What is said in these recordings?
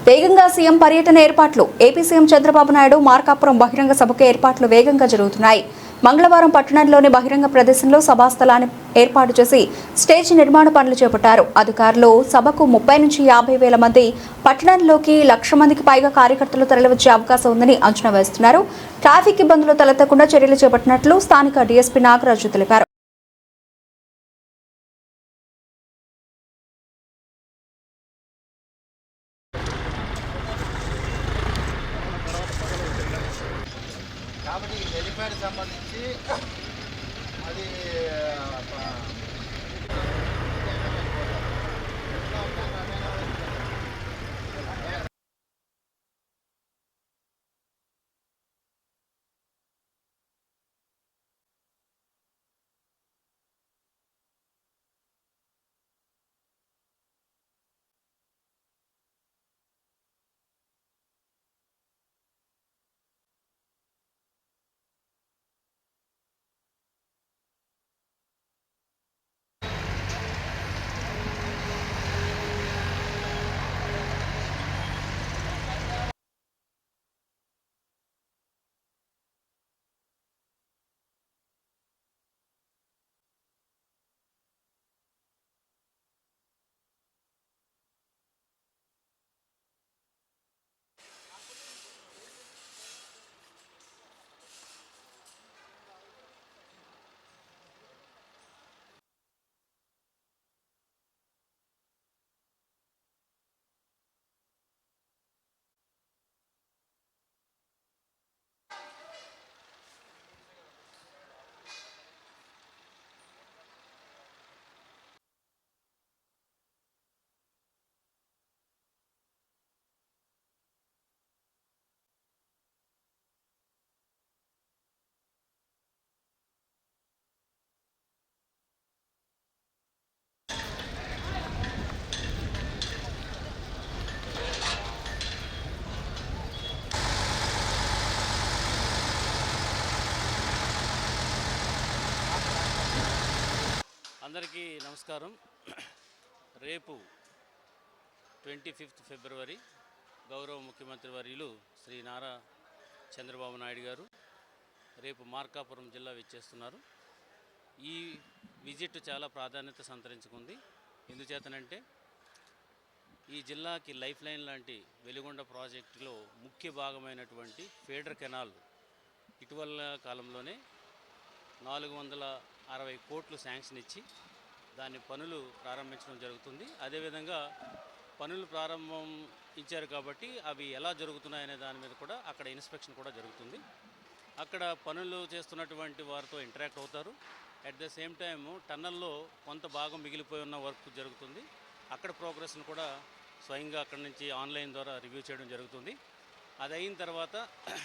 వేగంగా సీఎం పర్యటన ఏర్పాట్లు. ఏపీ సీఎం చంద్రబాబు నాయుడు మార్కాపురం బహిరంగ సభకు ఏర్పాట్లు వేగంగా జరుగుతున్నాయి. మంగళవారం పట్టణంలోని బహిరంగ ప్రదేశంలో సభాస్థలాన్ని ఏర్పాటు చేసి స్టేజ్ నిర్మాణ పనులు చేపట్టారు. అధికారులు సభకు 30 నుంచి 50 వేల మంది, పట్టణంలోకి 1,00,000 మందికి పైగా కార్యకర్తలు తరలివచ్చే అవకాశం ఉందని అంచనా వేస్తున్నారు. ట్రాఫిక్ ఇబ్బందులు తలెత్తకుండా చర్యలు చేపట్టినట్లు స్థానిక డీఎస్పీ నాగరాజు తెలిపారు. కాబట్టి హెలిప్యాడ్ సంబంధించి అది అందరికీ నమస్కారం. రేపు 25 ఫిబ్రవరి గౌరవ ముఖ్యమంత్రి వర్యులు శ్రీ నారా చంద్రబాబు నాయుడు గారు రేపు మార్కాపురం జిల్లా విచ్చేస్తున్నారు. ఈ విజిట్ చాలా ప్రాధాన్యత సంతరించుకుంది. ఎందుచేతనంటే ఈ జిల్లాకి లైఫ్ లైన్ లాంటి వెలిగొండ ప్రాజెక్టులో ముఖ్య భాగమైనటువంటి ఫీడర్ కెనాల్ ఇటీవల కాలంలోనే 460 కోట్లు శాంక్షన్ ఇచ్చి దాని పనులు ప్రారంభించడం జరుగుతుంది. అదేవిధంగా పనులు ప్రారంభం ఇచ్చారు కాబట్టి అవి ఎలా జరుగుతున్నాయనే దాని మీద కూడా అక్కడ ఇన్స్పెక్షన్ కూడా జరుగుతుంది. అక్కడ పనులు చేస్తున్నటువంటి వారితో ఇంటరాక్ట్ అవుతారు. అట్ ద సేమ్ టైం టన్నల్లో కొంత భాగం మిగిలిపోయి ఉన్న వర్క్ జరుగుతుంది. అక్కడ ప్రోగ్రెస్ను కూడా స్వయంగా అక్కడి నుంచి ఆన్లైన్ ద్వారా రివ్యూ చేయడం జరుగుతుంది. అది అయిన తర్వాత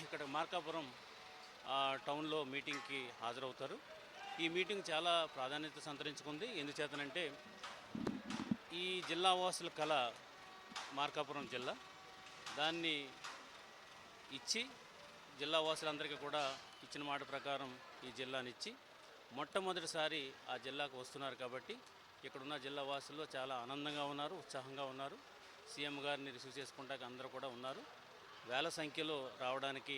ఇక్కడ మార్కాపురం టౌన్లో మీటింగ్కి హాజరవుతారు. ఈ మీటింగ్ చాలా ప్రాధాన్యత సంతరించుకుంది. ఎందుచేతనంటే ఈ జిల్లా వాసుల కళ మార్కాపురం జిల్లా, దాన్ని ఇచ్చి జిల్లా వాసులందరికీ కూడా ఇచ్చిన మాట ప్రకారం ఈ జిల్లానిచ్చి మొట్టమొదటిసారి ఆ జిల్లాకు వస్తున్నారు. కాబట్టి ఇక్కడున్న జిల్లా వాసుల్లో చాలా ఆనందంగా ఉన్నారు, ఉత్సాహంగా ఉన్నారు. సీఎం గారిని రిసీవ్ చేసుకుంటాక అందరూ కూడా ఉన్నారు. వేల సంఖ్యలో రావడానికి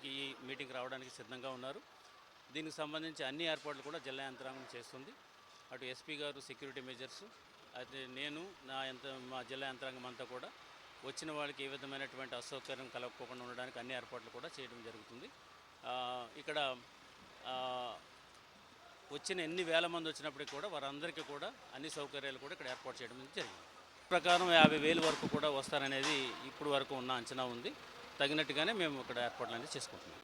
ఈ మీటింగ్ రావడానికి సిద్ధంగా ఉన్నారు. దీనికి సంబంధించి అన్ని ఏర్పాట్లు కూడా జిల్లా యంత్రాంగం చేస్తుంది. అటు ఎస్పీ గారు సెక్యూరిటీ మెజర్స్, అయితే నేను మా జిల్లా యంత్రాంగం అంతా కూడా వచ్చిన వాళ్ళకి ఏ విధమైనటువంటి అసౌకర్యం కలగకుండా ఉండడానికి అన్ని ఏర్పాట్లు కూడా చేయడం జరుగుతుంది. ఇక్కడ వచ్చిన ఎన్ని వేల మంది వచ్చినప్పటికీ కూడా వారందరికీ కూడా అన్ని సౌకర్యాలు కూడా ఇక్కడ ఏర్పాటు చేయడం జరిగింది. ప్రకారం 50,000 వరకు కూడా వస్తారనేది ఇప్పుడు వరకు ఉన్న అంచనా ఉంది. తగినట్టుగానే మేము ఇక్కడ ఏర్పాట్లు అనేది చేసుకుంటున్నాం.